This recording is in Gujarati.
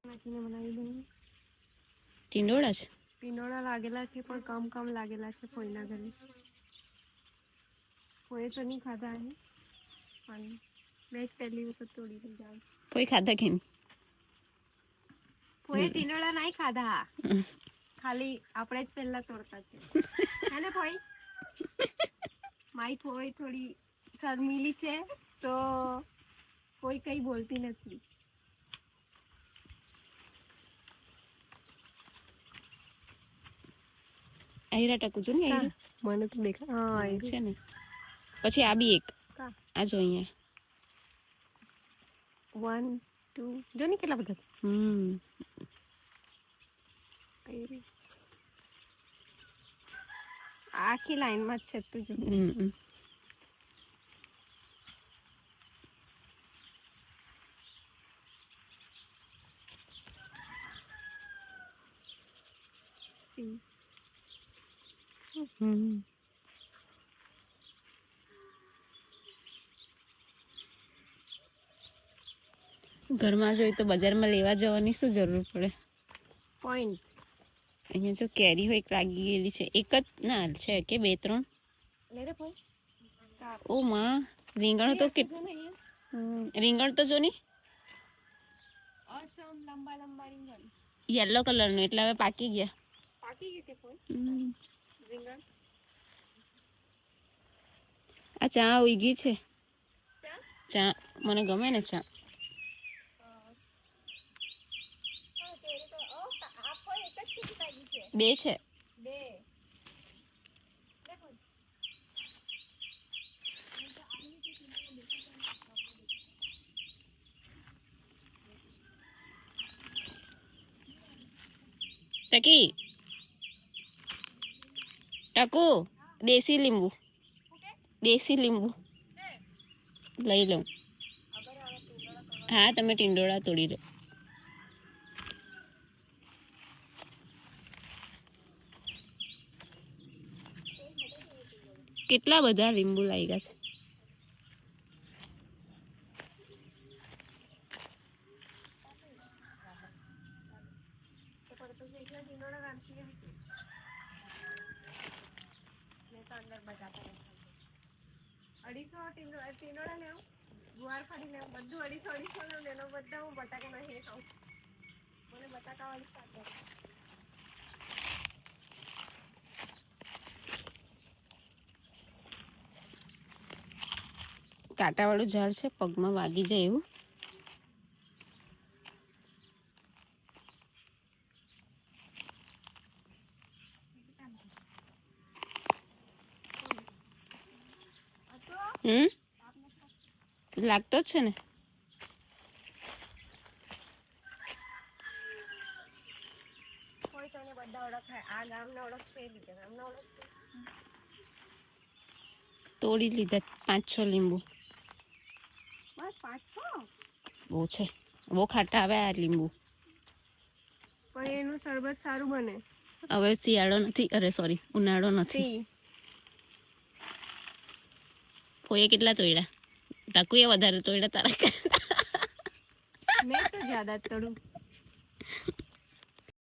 નાખીને બનાવી દઉં. ટીંડોળા છે? ટીંડોળા લાગેલા છે પણ કમ લાગેલા છે ફોઈના ઘરે. ફોઈએ તો નહીં ખાધા હે પણ મેં જ પહેલી વખત તોડી લીધા. કોઈ ખાધા કે નહીં? ફોઈએ ટીંડોળા નહીં ખાધા, ખાલી આપણે જ પહેલા તોડતા છે. હે ને ફોઈ? મારી ફોઈ થોડી શર્મીલી છે તો કોઈ કઈ બોલતી નથી. આયરા ટકુ જો ને આયરા. મને તો દેખા હા છે ને. પછી આ બી એક આ જો અહીંયા 1 2 જો ને કેટલા બધા છે. આખી લાઈનમાં જ છે તું જો. ઘરમાં જોઈએ તો બજારમાં લેવા જવાની શું જરૂર પડે? પોઈન્ટ અહીંયા જો કેરી હોય એક લાગી ગયેલી છે, એક જ ના છે કે 2-3? ઓ માં રીંગણ તો રીંગણ તો જો ની યલો કલર નું એટલે હવે પાકી ગયા. આ ચા ઉગી છે. ચા મને ગમે ને ચા. બે છે. ટકી ટકુ દેશી લીંબુ લઈ લઉં. હા તમે ટીંડોળા તોડી લો. કેટલા બધા લીંબુ લાગ્યા છે. ટીંડોળા લેવું, ગુવાર ફાડી લેવું, બધું 250 લેવું. એનો બધા હું બટાકા નાખીને ખાઉં. મને બટાકા વાળી શાક ગમે. કાંટાવાળું ઝાડ છે, પગમાં વાગી જાય એવું. લાગતો જ છે ને. કોઈ તને બધા ઓળખે, આ ગામને ઓળખશે, એ બીજા ગામને ઓળખશે. તોડી લીધા 5-6 લીંબુ. બસ 5-6 બહુ છે, બહુ ખાટા આવે આ લીંબુ. પણ એનું શરબત સારું બને. હવે શિયાળો નથી, અરે સોરી ઉનાળો નથી. ફોઈએ કેટલા તોડ્યા? ટકુએ વધારે તોડ્યા તારા. મેં તો જ્યાદા તોડું.